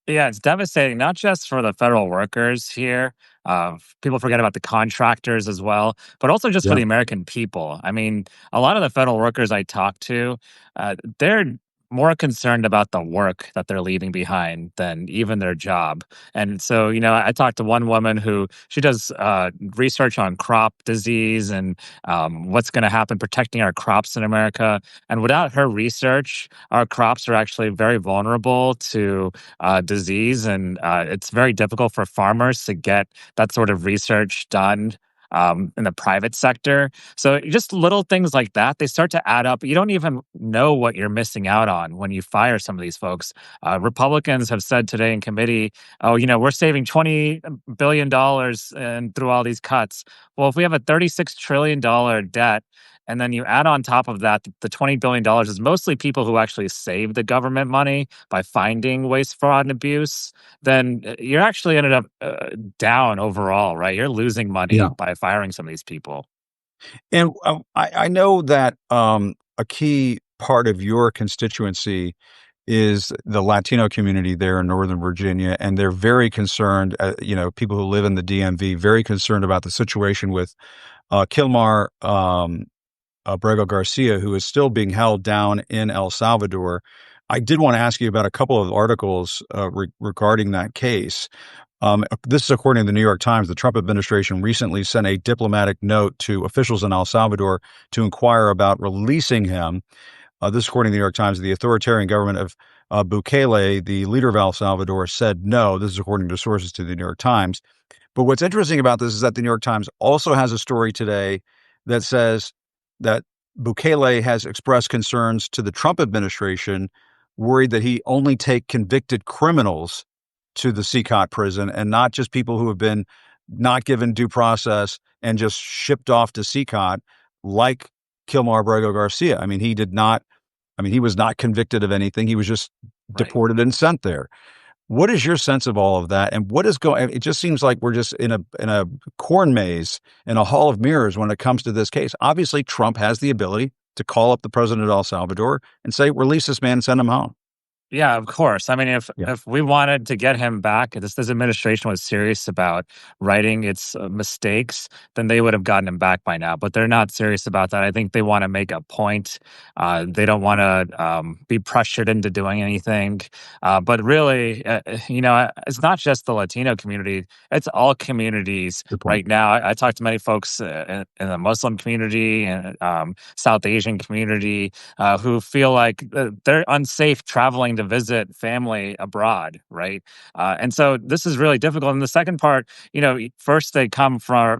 Yeah, it's devastating, not just for the federal workers here. People forget about the contractors as well, but also just for the American people. I mean, a lot of the federal workers I talk to, they're more concerned about the work that they're leaving behind than even their job. And so, I talked to one woman who she does research on crop disease and what's going to happen protecting our crops in America. And without her research, our crops are actually very vulnerable to disease. And it's very difficult for farmers to get that sort of research done in the private sector. So just little things like that, they start to add up. You don't even know what you're missing out on when you fire some of these folks. Republicans have said today in committee, we're saving $20 billion through all these cuts. Well, if we have a $36 trillion debt, and then you add on top of that, the $20 billion is mostly people who actually save the government money by finding waste, fraud, and abuse, then you're actually ended up down overall, right? You're losing money by firing some of these people. And I know that a key part of your constituency is the Latino community there in Northern Virginia, and they're very concerned, people who live in the DMV, very concerned about the situation with Kilmar Abrego Garcia, who is still being held down in El Salvador. I did want to ask you about a couple of articles regarding that case. This is according to the New York Times. The Trump administration recently sent a diplomatic note to officials in El Salvador to inquire about releasing him. This is according to the New York Times. The authoritarian government of Bukele, the leader of El Salvador, said no. This is according to sources to the New York Times. But what's interesting about this is that the New York Times also has a story today that says that Bukele has expressed concerns to the Trump administration, worried that he only take convicted criminals to the CCOT prison and not just people who have been not given due process and just shipped off to CCOT like Kilmar Abrego Garcia. I mean, he was not convicted of anything. He was just Right. deported and sent there. What is your sense of all of that? And what is going? It just seems like we're just in a corn maze, in a hall of mirrors when it comes to this case. Obviously, Trump has the ability to call up the president of El Salvador and say, "Release this man and send him home." Yeah, of course. I mean, if Yeah. if we wanted to get him back, if this administration was serious about righting its mistakes, then they would have gotten him back by now. But they're not serious about that. I think they want to make a point. They don't want to be pressured into doing anything. But really, it's not just the Latino community; it's all communities Good point. right now. I talked to many folks in the Muslim community and South Asian community who feel like they're unsafe traveling to visit family abroad, right? And so this is really difficult. And the second part, first they come for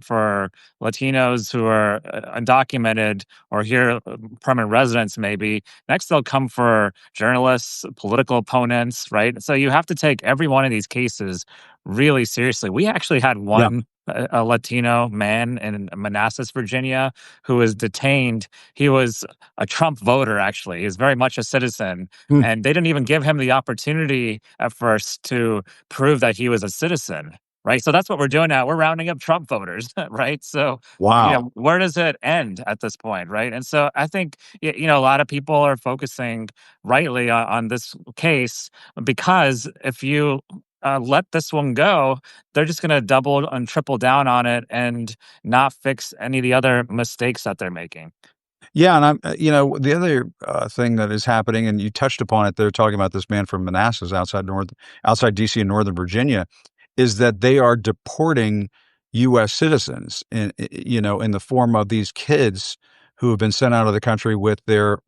Latinos who are undocumented or here permanent residents, maybe. Next, they'll come for journalists, political opponents, right? So you have to take every one of these cases really seriously. We actually had Yeah. one a Latino man in Manassas, Virginia, who was detained. He was a Trump voter, actually. He was very much a citizen. Hmm. And they didn't even give him the opportunity at first to prove that he was a citizen. Right. So that's what we're doing now. We're rounding up Trump voters. Right. So, Wow. where does it end at this point? Right. And so I think, a lot of people are focusing rightly on this case because if you let this one go, they're just going to double and triple down on it and not fix any of the other mistakes that they're making. Yeah, and the other thing that is happening, and you touched upon it. They're talking about this man from Manassas outside DC in Northern Virginia, is that they are deporting U.S. citizens in the form of these kids who have been sent out of the country with their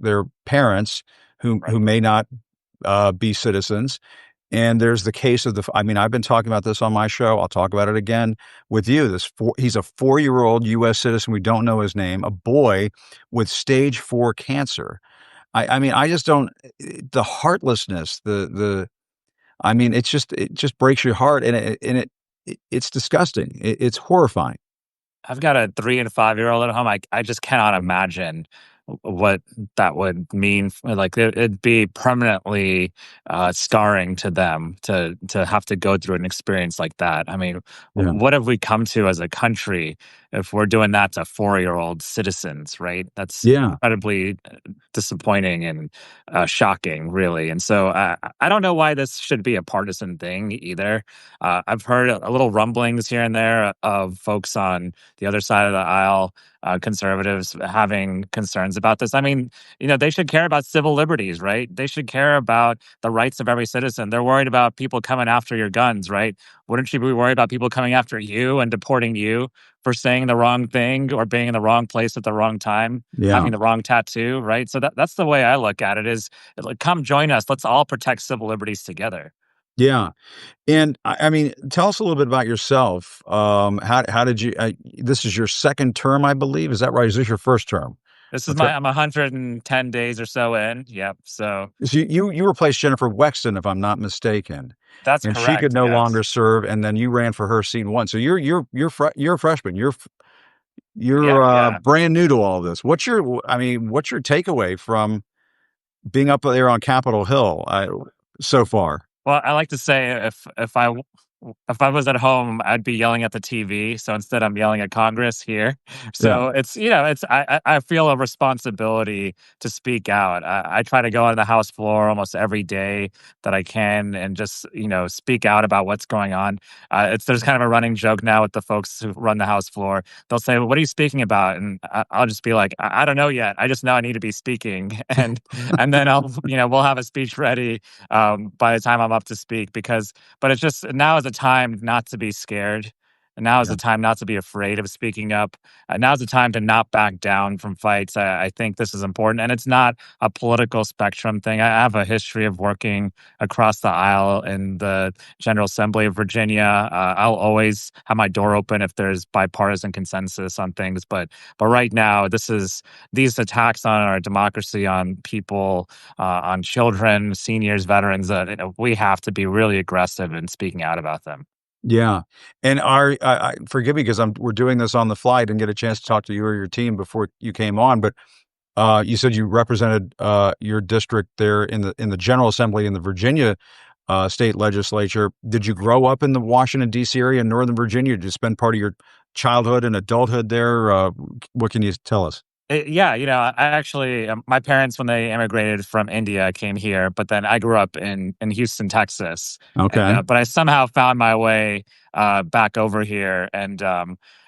parents who Right. may not be citizens. And there's the case of I've been talking about this on my show. I'll talk about it again with you. He's a 4-year-old U.S. citizen. We don't know his name, a boy with stage 4 cancer. I just don't, the heartlessness, it just breaks your heart it's disgusting. It's horrifying. I've got a 3 and 5-year-old at home. I just cannot imagine what that would mean. Like it'd be permanently scarring to them to have to go through an experience like that. I mean, Yeah. what have we come to as a country if we're doing that to 4-year-old citizens? Right? That's Yeah. incredibly disappointing and shocking, really. And so I don't know why this should be a partisan thing either. I've heard a little rumblings here and there of folks on the other side of the aisle, conservatives having concerns about this. I mean, they should care about civil liberties, right? They should care about the rights of every citizen. They're worried about people coming after your guns, right? Wouldn't you be worried about people coming after you and deporting you for saying the wrong thing or being in the wrong place at the wrong time, Yeah. having the wrong tattoo, right? So that's the way I look at it is like, come join us. Let's all protect civil liberties together. Yeah. And tell us a little bit about yourself. How did you, this is your second term, I believe. Is that right? Is this your first term? This is Okay. I'm 110 days or so in. Yep. So So you replaced Jennifer Wexton, if I'm not mistaken, that's and she could correct. no longer Yes. serve, and then you ran for her seat once. So you're a freshman. You're Yeah. Yeah. brand new to all this. What's your takeaway from being up there on Capitol Hill so far? Well, I like to say if I was at home, I'd be yelling at the TV. So instead, I'm yelling at Congress here. Yeah. So I feel a responsibility to speak out. I try to go on the House floor almost every day that I can and just speak out about what's going on. There's kind of a running joke now with the folks who run the House floor. They'll say, "Well, what are you speaking about?" And I'll just be like, "I don't know yet. I just know I need to be speaking." And then we'll have a speech ready by the time I'm up to speak but it's just now is a time not to be scared. Now is Yeah. the time not to be afraid of speaking up. Now's the time to not back down from fights. I think this is important, and it's not a political spectrum thing. I have a history of working across the aisle in the General Assembly of Virginia. I'll always have my door open if there's bipartisan consensus on things, but right now, these attacks on our democracy, on people, on children, seniors, veterans. That we have to be really aggressive in speaking out about them. Yeah, and forgive me because we're doing this on the fly. Didn't get a chance to talk to you or your team before you came on, but you said you represented your district there in the General Assembly in the Virginia state legislature. Did you grow up in the Washington D.C. area in Northern Virginia? Did you spend part of your childhood and adulthood there? What can you tell us? Yeah, I actually, my parents, when they immigrated from India, came here, but then I grew up in Houston, Texas, and Okay. but I somehow found my way back over here, and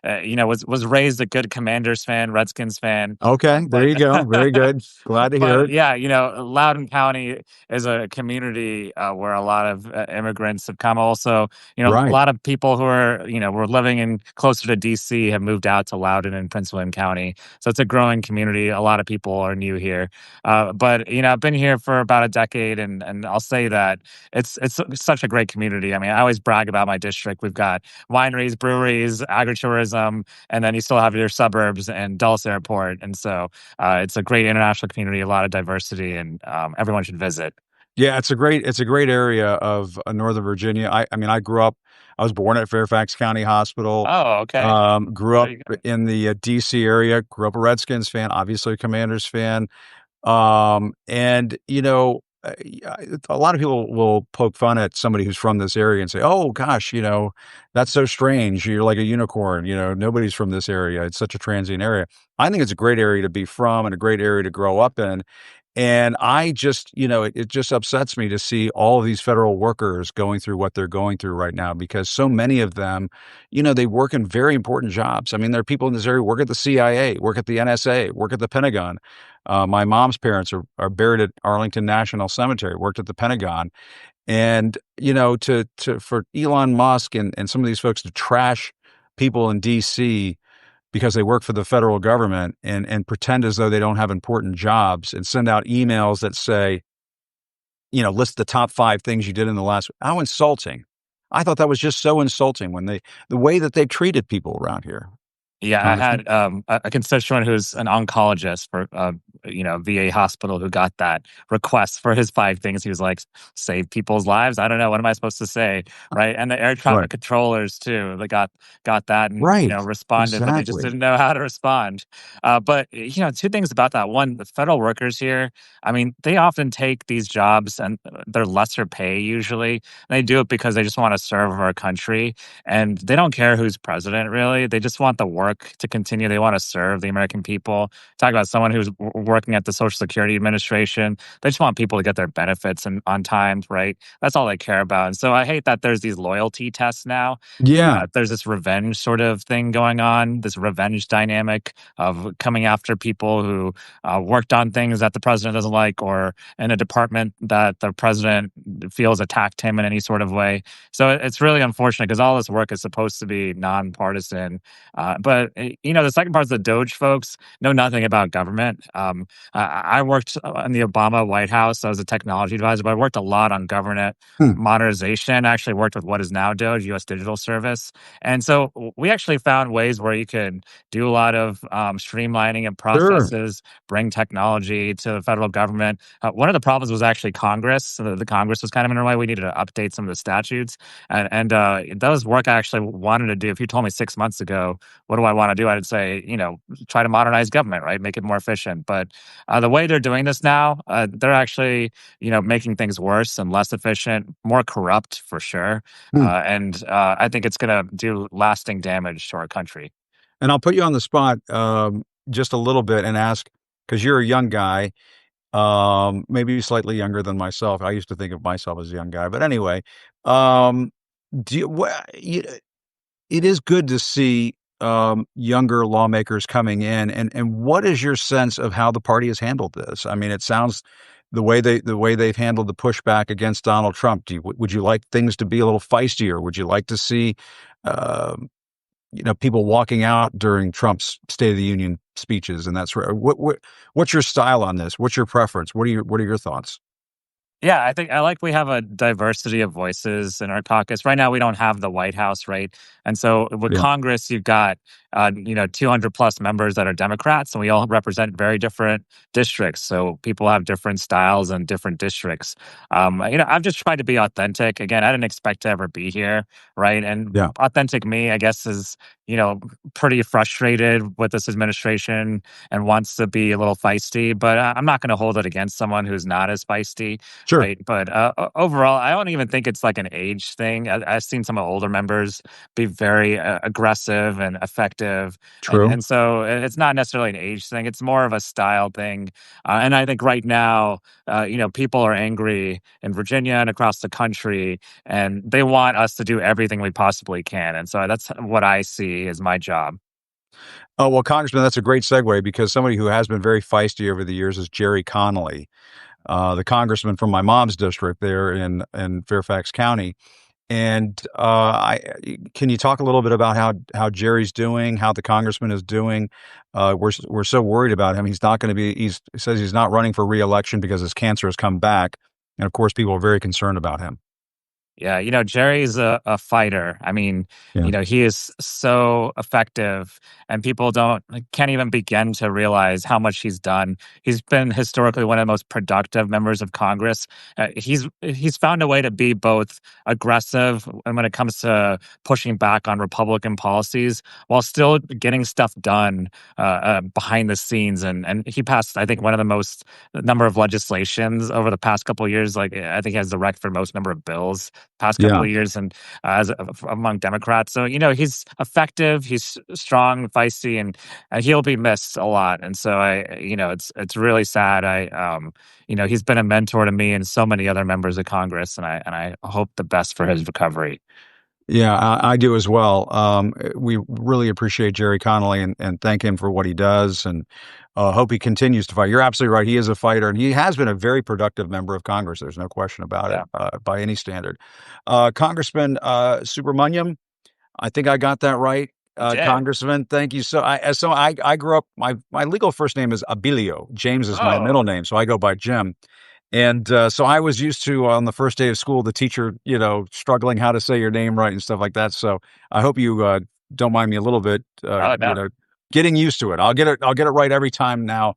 was raised a good Commanders fan, Redskins fan, Okay, there but you go. Very good. Glad to hear but it. yeah, Loudoun County is a community where a lot of immigrants have come. Also, a Right. lot of people who are, were living in closer to DC have moved out to Loudoun and Prince William County. So it's a growing community. A lot of people are new here. But I've been here for about a decade, and I'll say that it's such a great community. I mean, I always brag about my district. We've got wineries, breweries, agritourism, and then you still have your suburbs and Dulles Airport. And so it's a great international community, a lot of diversity, and everyone should visit. Yeah, it's a great area of Northern Virginia. I mean, I was born at Fairfax County Hospital. Oh, okay. Grew There up you go. in the DC area. Grew up a Redskins fan, obviously a Commanders fan. And a lot of people will poke fun at somebody who's from this area and say, "Oh gosh, that's so strange. You're like a unicorn. Nobody's from this area. It's such a transient area." I think it's a great area to be from and a great area to grow up in. And I just, it just upsets me to see all of these federal workers going through what they're going through right now because so many of them, they work in very important jobs. I mean, there are people in this area who work at the CIA, work at the NSA, work at the Pentagon. My mom's parents are buried at Arlington National Cemetery, worked at the Pentagon. And, for Elon Musk and some of these folks to trash people in DC because they work for the federal government and pretend as though they don't have important jobs and send out emails that say, list the top 5 things you did in the last. How insulting. I thought that was just so insulting the way that they treated people around here, Yeah, I Congressman. had a constituent who's an oncologist for VA hospital who got that request for his 5 things. He was like, "Save people's lives." I don't know what am I supposed to say, right? And the air Right. traffic controllers too. They got that and Right. responded, but they just Exactly. didn't know how to respond. But 2 things about that. One, the federal workers here. I mean, they often take these jobs and they're lesser pay usually. They do it because they just want to serve our country and they don't care who's president really. They just want the work to continue. They want to serve the American people. Talk about someone who's working at the Social Security Administration. They just want people to get their benefits and on time, right? That's all they care about. And so I hate that there's these loyalty tests now. Yeah. There's this revenge sort of thing going on, this revenge dynamic of coming after people who worked on things that the president doesn't like or in a department that the president feels attacked him in any sort of way. So it's really unfortunate because all this work is supposed to be nonpartisan. But the second part is the Doge folks know nothing about government. I worked in the Obama White House. I was a technology advisor, but I worked a lot on government Hmm. modernization. I actually worked with what is now Doge, U.S. Digital Service. And so we actually found ways where you could do a lot of streamlining of Sure. processes, bring technology to the federal government. One of the problems was actually Congress. So the Congress was kind of in our way. We needed to update some of the statutes. And that was work I actually wanted to do. If you told me 6 months ago, what do I want to do? I'd say, try to modernize government, right? Make it more efficient. But the way they're doing this now, they're actually, making things worse and less efficient, more corrupt for sure. Hmm. And I think it's going to do lasting damage to our country. And I'll put you on the spot just a little bit and ask because you're a young guy, maybe slightly younger than myself. I used to think of myself as a young guy, but anyway, um, do you, it is good to see younger lawmakers coming in, and what is your sense of how the party has handled this? I mean, it sounds the way they've handled the pushback against Donald Trump. Would you like things to be a little feistier? Would you like to see people walking out during Trump's State of the Union speeches and that's what's your style on this? What's your preference? What are your thoughts? Yeah, I think I like we have a diversity of voices in our caucus. Right now, we don't have the White House, right? And so with Yeah, Congress, you've got 200 plus members that are Democrats, and we all represent very different districts. So people have different styles and different districts. I've just tried to be authentic. Again, I didn't expect to ever be here, right? And yeah, authentic me, I guess, is pretty frustrated with this administration and wants to be a little feisty. But I'm not going to hold it against someone who's not as feisty. sure, Right. But overall, I don't even think it's like an age thing. I've seen some of older members be very aggressive and effective. And, true. and so it's not necessarily an age thing. It's more of a style thing. And I think right now, people are angry in Virginia and across the country, and they want us to do everything we possibly can. And so that's what I see as my job. Oh, well, Congressman, that's a great segue because somebody who has been very feisty over the years is Jerry Connolly, the congressman from my mom's district there in Fairfax County. And can you talk a little bit about how Jerry's doing, how the congressman is doing? We're so worried about him. He's not going to be. He says he's not running for reelection because his cancer has come back, and of course, people are very concerned about him. Yeah, Jerry's a fighter. I mean, Yeah, he is so effective, and people can't even begin to realize how much he's done. He's been historically one of the most productive members of Congress. He's found a way to be both aggressive and when it comes to pushing back on Republican policies, while still getting stuff done behind the scenes. And he passed, I think, one of the most number of legislations over the past couple of years. Like I think he has the record for most number of bills past couple yeah. of years, and among Democrats. So he's effective, he's strong, feisty, and he'll be missed a lot. And so it's really sad. He's been a mentor to me and so many other members of Congress, and I hope the best for his recovery. Yeah, I do as well. We really appreciate Jerry Connolly and thank him for what he does, and hope he continues to fight. You're absolutely right. He is a fighter, and he has been a very productive member of Congress. There's no question about it Yeah, by any standard. Congressman Subramanyam, I think I got that right. you did. Congressman, thank you. So I grew up. My legal first name is Abilio. James is my Oh, middle name, so I go by Jim. And so I was used to on the first day of school, the teacher, struggling how to say your name right and stuff like that. So I hope you don't mind me a little bit, no. getting used to it. I'll get it right every time now,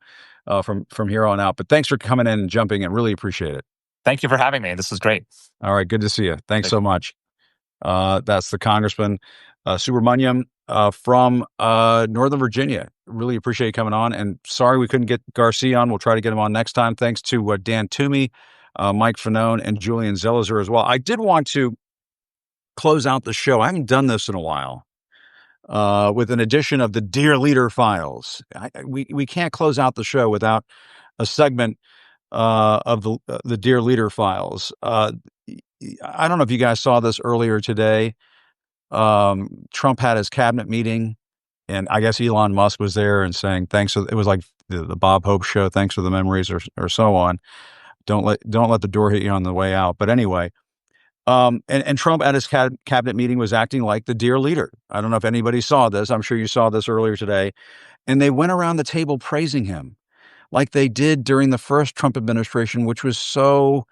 from here on out. But thanks for coming in and jumping in. Really appreciate it. Thank you for having me. This was great. All right, good to see you. Thanks so much. That's the Congressman Subramanyam from Northern Virginia. Really appreciate you coming on. And sorry we couldn't get Garcia on. We'll try to get him on next time. Thanks to Dan Toomey, Mike Fanone, and Julian Zelizer as well. I did want to close out the show. I haven't done this in a while. With an edition of the Dear Leader Files. We can't close out the show without a segment of the Dear Leader Files. I don't know if you guys saw this earlier today. Trump had his cabinet meeting, and I guess Elon Musk was there and saying thanks. It was like the Bob Hope show. Thanks for the memories, or so on. Don't let the door hit you on the way out. But anyway, and Trump at his cabinet meeting was acting like the dear leader. I don't know if anybody saw this. I'm sure you saw this earlier today. And they went around the table praising him like they did during the first Trump administration, which was so.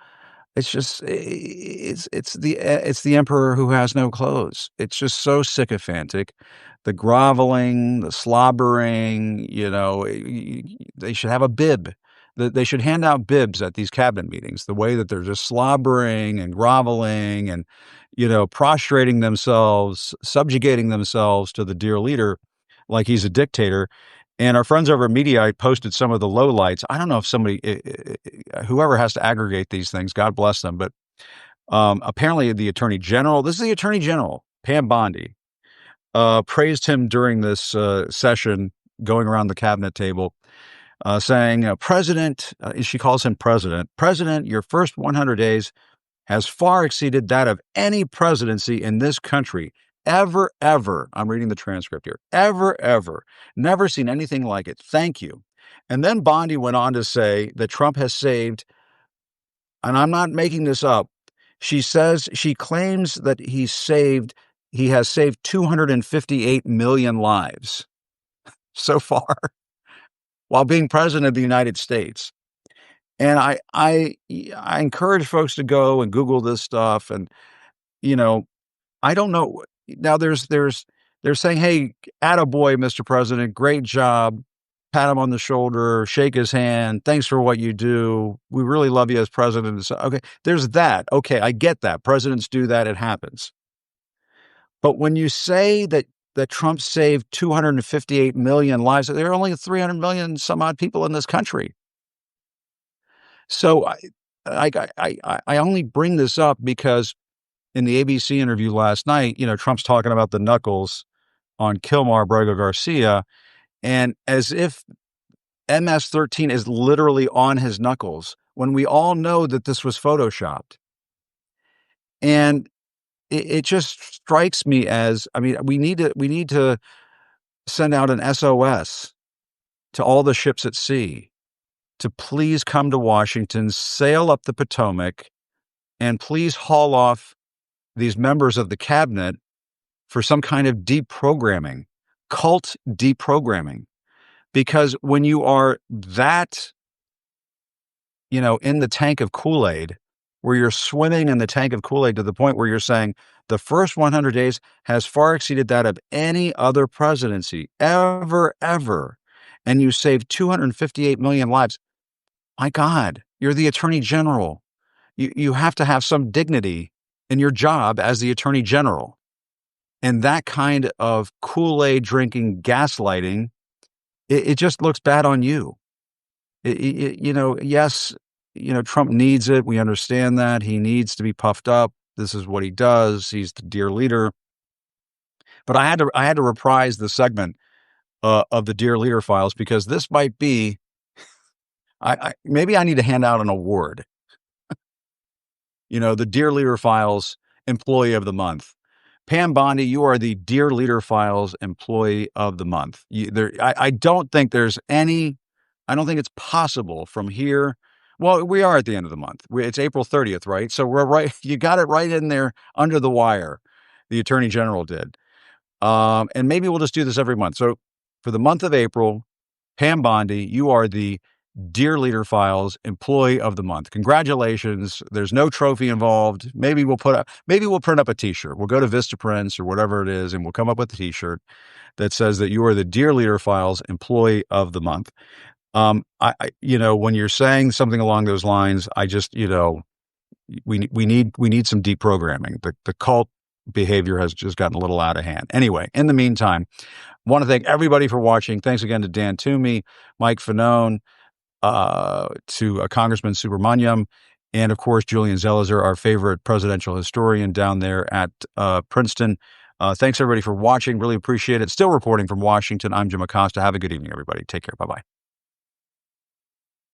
It's just it's the emperor who has no clothes. It's just so sycophantic. The groveling, the slobbering, they should have a bib. They should hand out bibs at these cabinet meetings, the way that they're just slobbering and groveling and, prostrating themselves, subjugating themselves to the dear leader like he's a dictator. And our friends over at Mediaite posted some of the lowlights. I don't know if whoever has to aggregate these things, God bless them, but apparently the Attorney General, this is the Attorney General, Pam Bondi, praised him during this session, going around the cabinet table, saying, President, she calls him President, your first 100 days has far exceeded that of any presidency in this country. Ever, I'm reading the transcript here, ever, never seen anything like it. Thank you. And then Bondi went on to say that Trump has saved, and I'm not making this up, she claims that he saved he has saved 258 million lives so far while being president of the United States. And I encourage folks to go and Google this stuff. And, I don't know. Now they're saying, hey, attaboy, Mr. President, great job. Pat him on the shoulder, shake his hand. Thanks for what you do. We really love you as president. So, okay, there's that. Okay, I get that. Presidents do that. It happens. But when you say that Trump saved 258 million lives, there are only 300 million some odd people in this country. So I only bring this up because in the ABC interview last night, Trump's talking about the knuckles on Kilmar Brego Garcia, and as if MS-13 is literally on his knuckles, when we all know that this was photoshopped. And it just strikes me as, we need to send out an SOS to all the ships at sea to please come to Washington, sail up the Potomac, and please haul off these members of the cabinet for some kind of deprogramming, cult deprogramming. Because when you are that, in the tank of Kool-Aid, where you're swimming in the tank of Kool-Aid to the point where you're saying the first 100 days has far exceeded that of any other presidency ever, and you saved 258 million lives. My God, you're the Attorney General. You have to have some dignity in your job as the Attorney General. And that kind of Kool-Aid drinking gaslighting, it just looks bad on you. Yes, Trump needs it. We understand that. He needs to be puffed up. This is what he does. He's the dear leader. But I had to reprise the segment of the Dear Leader files because this might be, maybe I need to hand out an award. The Dear Leader Files Employee of the Month. Pam Bondi, you are the Dear Leader Files Employee of the Month. I don't think there's any, I don't think it's possible from here. Well, we are at the end of the month. It's April 30th, right? So we're right. You got it right in there under the wire. The Attorney General did. And maybe we'll just do this every month. So for the month of April, Pam Bondi, you are the Dear Leader Files Employee of the Month. Congratulations. There's no trophy involved. Maybe we'll print up a t-shirt. We'll go to Vistaprints or whatever it is, and we'll come up with a t-shirt that says that you are the Dear Leader Files Employee of the Month. When you're saying something along those lines, I just, we need some deprogramming. The cult behavior has just gotten a little out of hand. Anyway, in the meantime, I want to thank everybody for watching. Thanks again to Dan Toomey, Mike Fanone, to Congressman Subramanyam, and of course, Julian Zelizer, our favorite presidential historian down there at Princeton. Thanks everybody for watching. Really appreciate it. Still reporting from Washington. I'm Jim Acosta. Have a good evening, everybody. Take care. Bye-bye.